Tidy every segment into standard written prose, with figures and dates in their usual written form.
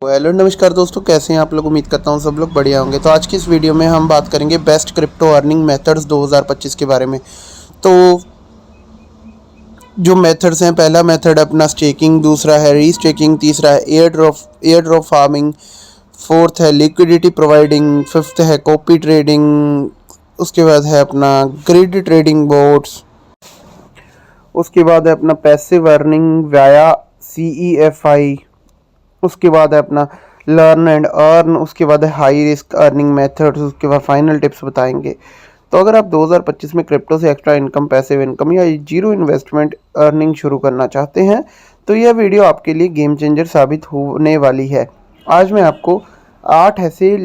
Hello नमस्कार दोस्तों, कैसे हैं आप लोग। उम्मीद करता हूँ सब लोग बढ़िया होंगे। तो आज की इस वीडियो में हम बात करेंगे बेस्ट क्रिप्टो अर्निंग मेथड्स 2025 के बारे में। तो जो मेथड्स हैं, पहला मेथड अपना स्टेकिंग, दूसरा है रीस्टेकिंग, तीसरा है एयर ड्रॉप फार्मिंग, फोर्थ है लिक्विडिटी प्रोवाइडिंग, फिफ्थ है कॉपी ट्रेडिंग, उसके बाद है अपना ग्रिड ट्रेडिंग बोट्स, उसके बाद है अपना पैसिव अर्निंग वाया CEFI, उसके बाद है अपना लर्न एंड अर्न, उसके बाद है हाई रिस्क अर्निंग मेथड्स, उसके बाद फाइनल टिप्स बताएंगे। तो अगर आप 2025 में क्रिप्टो से एक्स्ट्रा इनकम, पैसिव इनकम या जीरो इन्वेस्टमेंट अर्निंग शुरू करना चाहते हैं तो यह वीडियो आपके लिए गेम चेंजर साबित होने वाली है। आज मैं आपको 8 ऐसे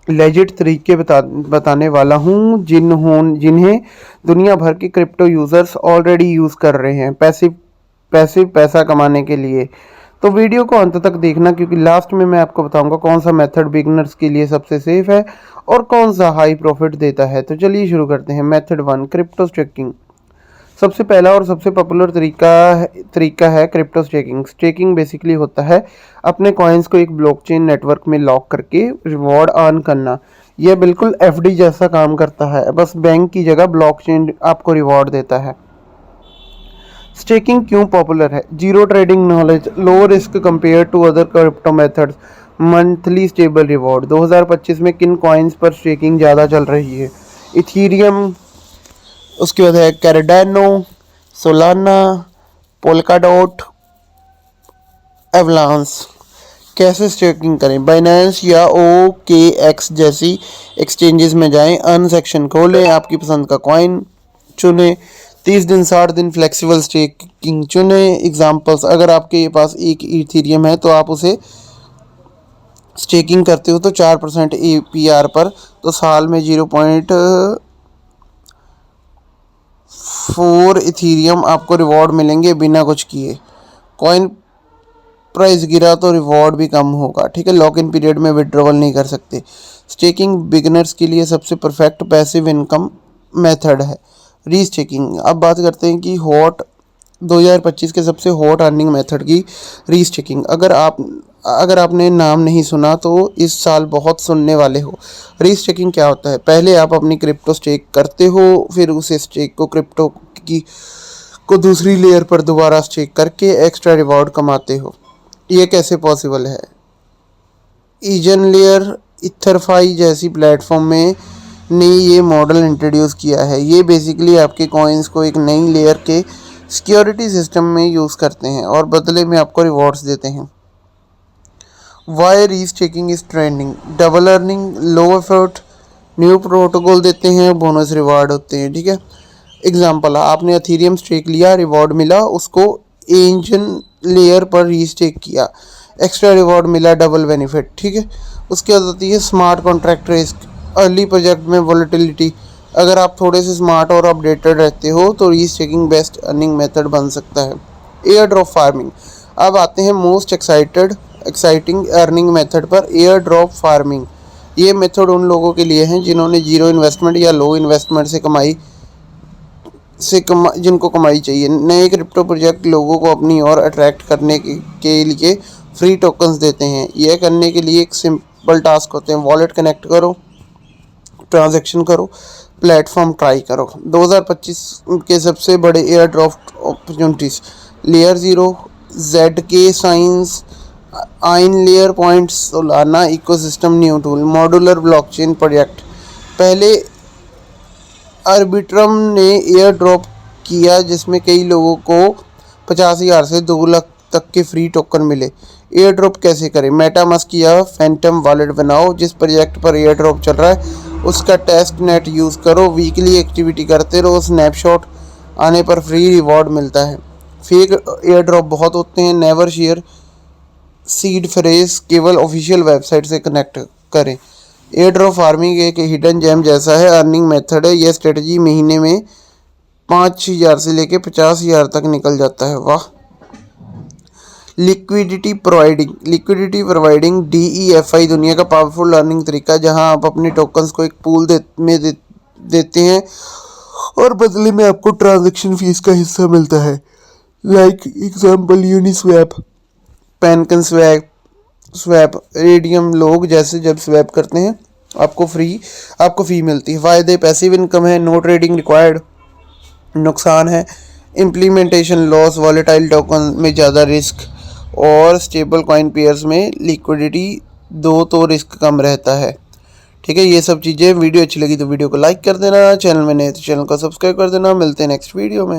लेजिट तरीके बताने वाला हूँ जिन्हें दुनिया भर के क्रिप्टो यूज़र्स ऑलरेडी यूज़ कर रहे हैं पैसा कमाने के लिए। तो वीडियो को अंत तक देखना, क्योंकि लास्ट में मैं आपको बताऊंगा कौन सा मेथड बिगिनर्स के लिए सबसे सेफ है और कौन सा हाई प्रॉफिट देता है। तो चलिए शुरू करते हैं। Method 1, crypto staking. सबसे पहला और सबसे पॉपुलर तरीका है क्रिप्टो स्टेकिंग। स्टेकिंग बेसिकली होता है अपने कॉइन्स को एक ब्लॉकचेन नेटवर्क में लॉक करके रिवॉर्ड अर्न करना। यह बिल्कुल FD जैसा काम करता है, बस बैंक की जगह ब्लॉकचेन आपको रिवॉर्ड देता है। स्टेकिंग क्यों पॉपुलर है? Zero trading knowledge, low risk compare to other crypto methods, monthly stable reward. 2025 में किन कॉइन्स पर स्टेकिंग ज़्यादा चल रही है? इथीरियम, उसके बाद है कैरडानो, सोलाना, पोल्काडॉट, एवलांस। कैसे स्टेकिंग करें? बाइनेंस या OKX जैसी एक्सचेंजेस में जाएं, अर्न सेक्शन खोलें, आपकी पसंद का कॉइन चुनें, 30 दिन 60 दिन फ्लेक्सिबल स्टेकिंग चुने। एग्जांपल्स, अगर आपके पास एक इथीरियम है तो आप उसे स्टेकिंग करते हो तो 4% APR पर, तो साल में 0.4 इथीरियम आपको रिवॉर्ड मिलेंगे बिना कुछ किए। कॉइन प्राइस गिरा तो रिवॉर्ड भी कम होगा, ठीक है। लॉक इन पीरियड में विड्रॉवल नहीं कर सकते। स्टेकिंग बिगिनर्स के लिए सबसे परफेक्ट पैसिव इनकम मेथड है। रीस्टेकिंग। अब बात करते हैं कि 2025 के सबसे हॉट अर्निंग मेथड की रीस्टेकिंग। अगर आपने नाम नहीं सुना तो इस साल बहुत सुनने वाले हो। रीस्टेकिंग क्या होता है? पहले आप अपनी क्रिप्टो स्टेक करते हो, फिर उसे स्टेक को क्रिप्टो की को दूसरी लेयर पर दोबारा स्टेक करके एक्स्ट्रा रिवॉर्ड कमाते हो। ये कैसे पॉसिबल है? ईजन लेयर, इथरफाई जैसी प्लेटफॉर्म में ने ये मॉडल इंट्रोड्यूस किया है। ये बेसिकली आपके कॉइन्स को एक नई लेयर के सिक्योरिटी सिस्टम में यूज़ करते हैं और बदले में आपको रिवॉर्ड्स देते हैं। Why restaking is trending? Double earning, low effort, new protocol देते हैं, बोनस रिवार्ड होते हैं, ठीक है। एग्जाम्पल, आपने एथेरियम स्टेक लिया, रिवॉर्ड मिला, उसको एंजन लेयर पर रीस्टेक किया, एक्स्ट्रा रिवॉर्ड मिला, डबल बेनिफिट, ठीक है। उसके बाद होती है smart contract risk, early project में वॉलेटिलिटी। अगर आप थोड़े से स्मार्ट और अपडेटेड रहते हो तो रीस्टेकिंग बेस्ट अर्निंग मेथड बन सकता है। Air drop farming. अब आते हैं मोस्ट एक्साइटिंग अर्निंग मेथड पर, एयर ड्रॉप फार्मिंग। ये मेथड उन लोगों के लिए हैं जिन्होंने जीरो इन्वेस्टमेंट या लो इन्वेस्टमेंट जिनको कमाई चाहिए। नए क्रिप्टो प्रोजेक्ट लोगों को अपनी ओर अट्रैक्ट करने के लिए फ्री टोकन्स देते हैं। यह करने के लिए एक सिंपल टास्क होते हैं। वॉलेट कनेक्ट करो, ट्रांजैक्शन करो, प्लेटफॉर्म ट्राई करो। 2025 के सबसे बड़े airdrop opportunities, layer 0, ZK science, EigenLayer points, Solana ecosystem new tool, modular blockchain project. पहले आर्बिट्रम ने एयर ड्रॉप किया जिसमें कई लोगों को 50,000 से 2 लाख तक के फ्री टोकन मिले। एयर ड्रॉप कैसे करें? मेटामास्क या फैंटम वॉलेट बनाओ। जिस प्रोजेक्ट पर एयर ड्रॉप चल रहा है उसका टेस्ट नेट यूज़ करो, वीकली एक्टिविटी करते रहो, स्नैपशॉट आने पर फ्री रिवॉर्ड मिलता है। फेक एयर ड्रॉप बहुत होते हैं। नेवर शेयर सीड फ्रेज, केवल ऑफिशियल वेबसाइट से कनेक्ट करें। एयर ड्रॉप फार्मिंग एक हिडन जेम जैसा है, अर्निंग मेथड है। यह स्ट्रेटजी महीने में 5,000 से लेके 50,000 तक निकल जाता है। वाह। लिक्विडिटी प्रोवाइडिंग DEFI दुनिया का पावरफुल अर्निंग तरीका, जहां आप अपने टोकन्स को एक पूल देते हैं और बदले में आपको ट्रांजैक्शन फीस का हिस्सा मिलता है। Like example Uniswap, PancakeSwap, swap Raydium लोग जैसे जब स्वैप करते हैं आपको फ़ी मिलती है। फ़ायदे पैसिव इनकम है, नो ट्रेडिंग रिक्वायर्ड। नुकसान है इम्प्लीमेंटेशन लॉस, वॉलेटाइल टोकन में ज़्यादा रिस्क, और स्टेबल कॉइन पेयर्स में लिक्विडिटी दो तो रिस्क कम रहता है। ठीक है, ये सब चीज़ें। वीडियो अच्छी लगी तो वीडियो को लाइक कर देना, चैनल में नए तो चैनल को सब्सक्राइब कर देना। मिलते हैं नेक्स्ट वीडियो में।